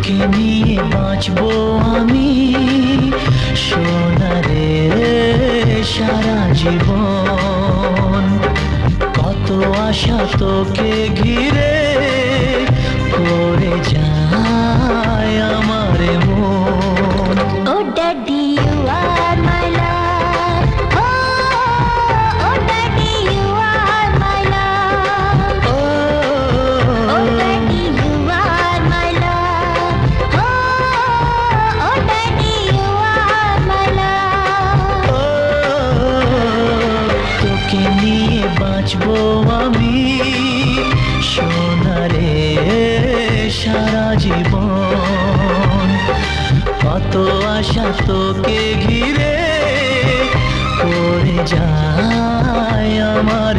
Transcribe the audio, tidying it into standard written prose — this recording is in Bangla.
তোকে নিয়ে বাঁচবো আমি সোনারে সারা জীবন। কত আশা তোকে ঘিরে করে যায় আমার মন। Oh daddy, you are my love. Oh daddy, you are my love. Oh daddy, you are my love. Oh daddy, you are my love. তোকে নিয়ে বাঁচবো আমি সোনারে সারা জীবন। কত আশা তোকে ঘিরে করে যায় আমার